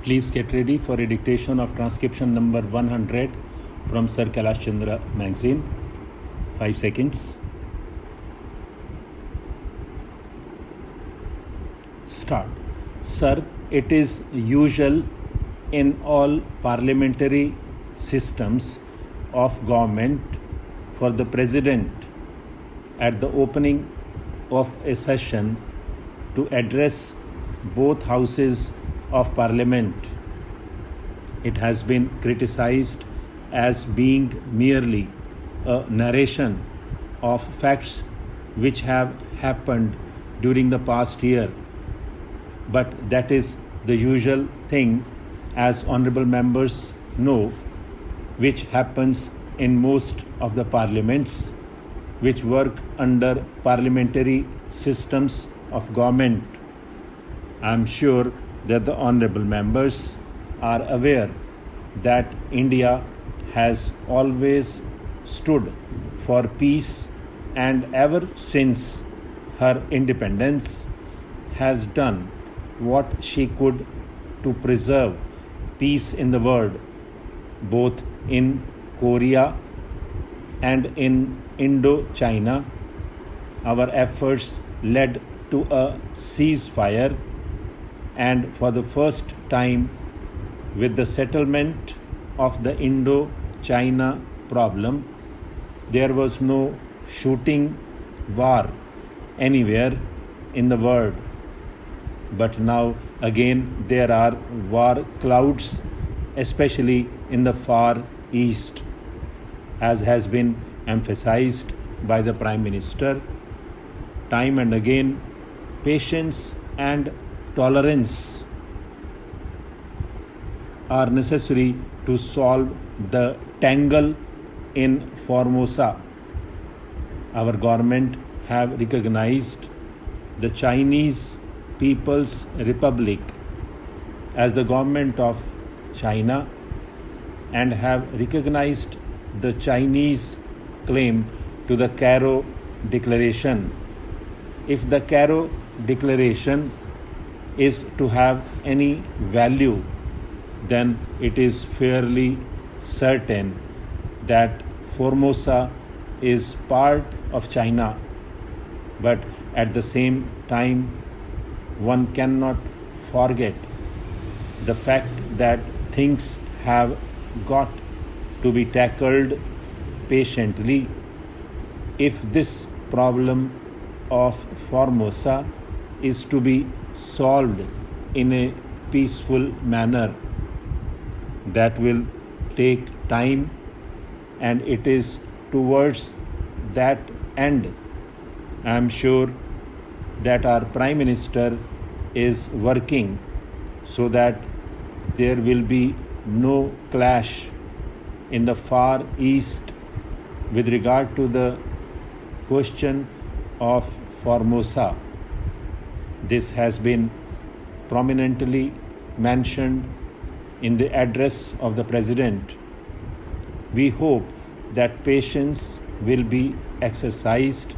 Please get ready for a dictation of transcription number 100 from Sir Kailash Chandra magazine. 5 seconds. Start. Sir, it is usual in all parliamentary systems of government for the President at the opening of a session to address both houses of Parliament. It has been criticized as being merely a narration of facts which have happened during the past year. But that is the usual thing, as honorable members know, which happens in most of the parliaments which work under parliamentary systems of government. I am sure that the honorable members are aware that India has always stood for peace and ever since her independence has done what she could to preserve peace in the world, both in Korea and in Indochina. Our efforts led to a ceasefire, and for the first time, with the settlement of the Indo-China problem, there was no shooting war anywhere in the world. But now again there are war clouds, especially in the Far East, as has been emphasized by the Prime Minister. Time and again, patience and tolerance are necessary to solve the tangle in Formosa. Our government have recognized the Chinese People's Republic as the government of China and have recognized the Chinese claim to the Cairo Declaration. If the Cairo Declaration is to have any value, then it is fairly certain that Formosa is part of China. But at the same time, one cannot forget the fact that things have got to be tackled patiently. If this problem of Formosa is to be solved in a peaceful manner, that will take time, and it is towards that end I am sure that our Prime Minister is working so that there will be no clash in the Far East with regard to the question of Formosa. This has been prominently mentioned in the address of the President. We hope that patience will be exercised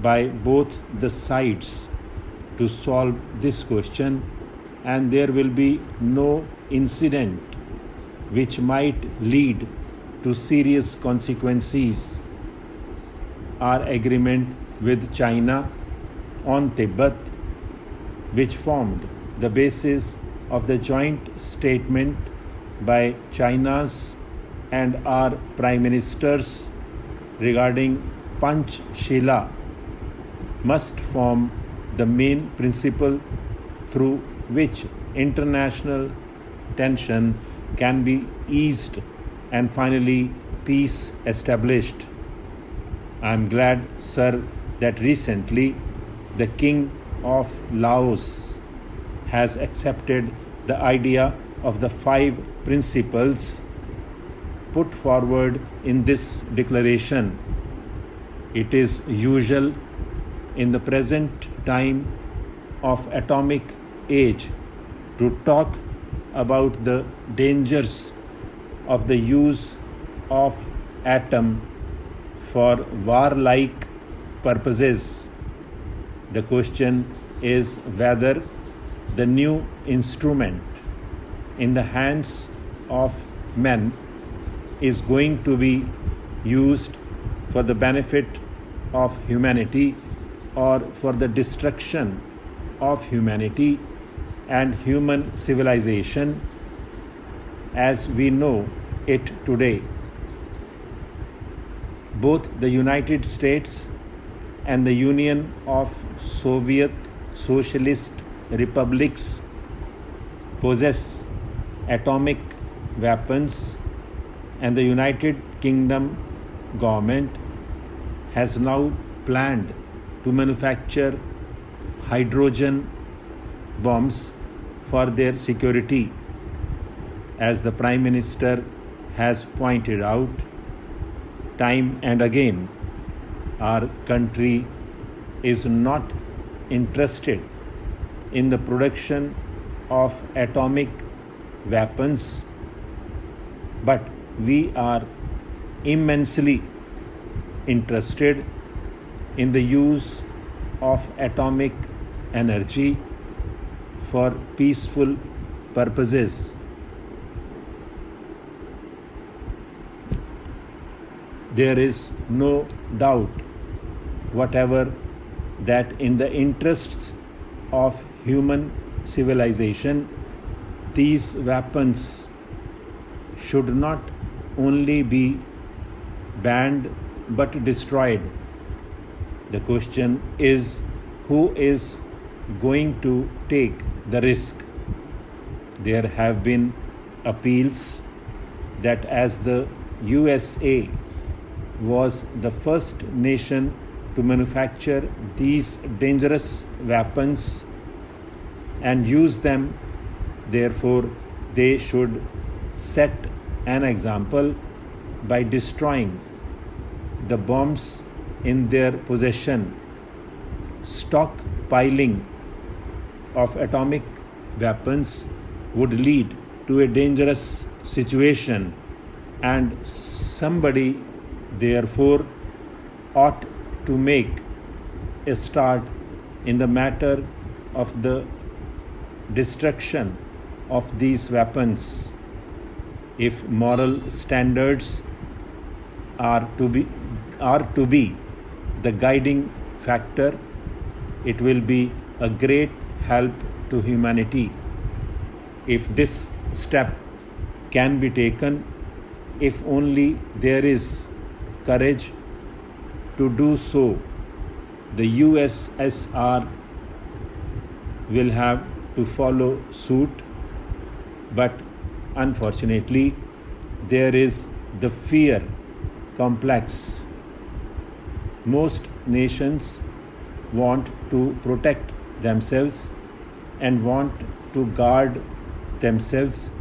by both the sides to solve this question, and there will be no incident which might lead to serious consequences. Our agreement with China on Tibet, which formed the basis of the joint statement by China's and our Prime Ministers regarding Panchshila, must form the main principle through which international tension can be eased and finally peace established. I am glad, sir, that recently the King of Laos has accepted the idea of the 5 principles put forward in this declaration. It is usual in the present time of atomic age to talk about the dangers of the use of atom for warlike purposes. The question is whether the new instrument in the hands of men is going to be used for the benefit of humanity or for the destruction of humanity and human civilization as we know it today. Both the United States and the Union of Soviet Socialist Republics possess atomic weapons, and the United Kingdom government has now planned to manufacture hydrogen bombs for their security. As the Prime Minister has pointed out time and again, our country is not interested in the production of atomic weapons, but we are immensely interested in the use of atomic energy for peaceful purposes. There is no doubt whatever that in the interests of human civilization, these weapons should not only be banned but destroyed. The question is, who is going to take the risk? There have been appeals that as the USA was the first nation to manufacture these dangerous weapons and use them, therefore they should set an example by destroying the bombs in their possession. Stockpiling of atomic weapons would lead to a dangerous situation, and somebody therefore ought to make a start in the matter of the destruction of these weapons. If moral standards are to be the guiding factor, it will be a great help to humanity. If this step can be taken, if only there is courage to do so, the USSR will have to follow suit. But unfortunately, there is the fear complex. Most nations want to protect themselves and want to guard themselves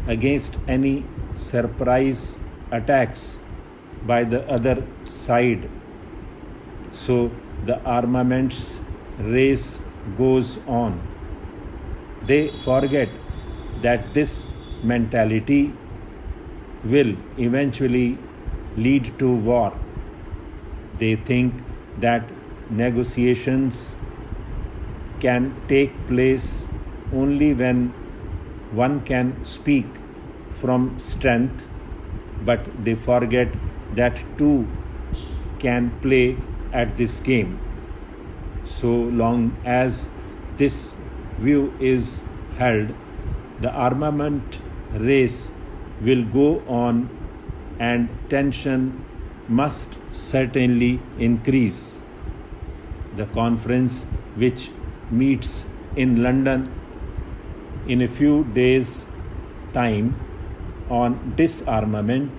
against any surprise attacks by the other side. So the armaments race goes on. They forget that this mentality will eventually lead to war. They think that negotiations can take place only when one can speak from strength, but they forget that two can play at this game. So long as this view is held, the armament race will go on and tension must certainly increase. The conference, which meets in London in a few days' time on disarmament,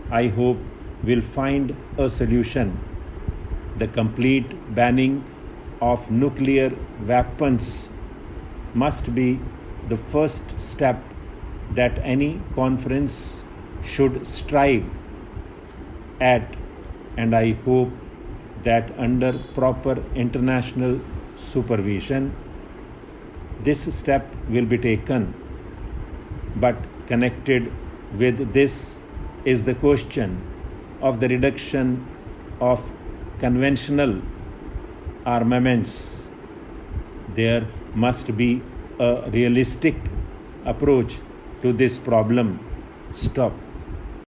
I hope will find a solution. The complete banning of nuclear weapons must be the first step that any conference should strive at, and I hope that under proper international supervision, this step will be taken. But connected with this is the question of the reduction of conventional armaments. There must be a realistic approach to this problem stop.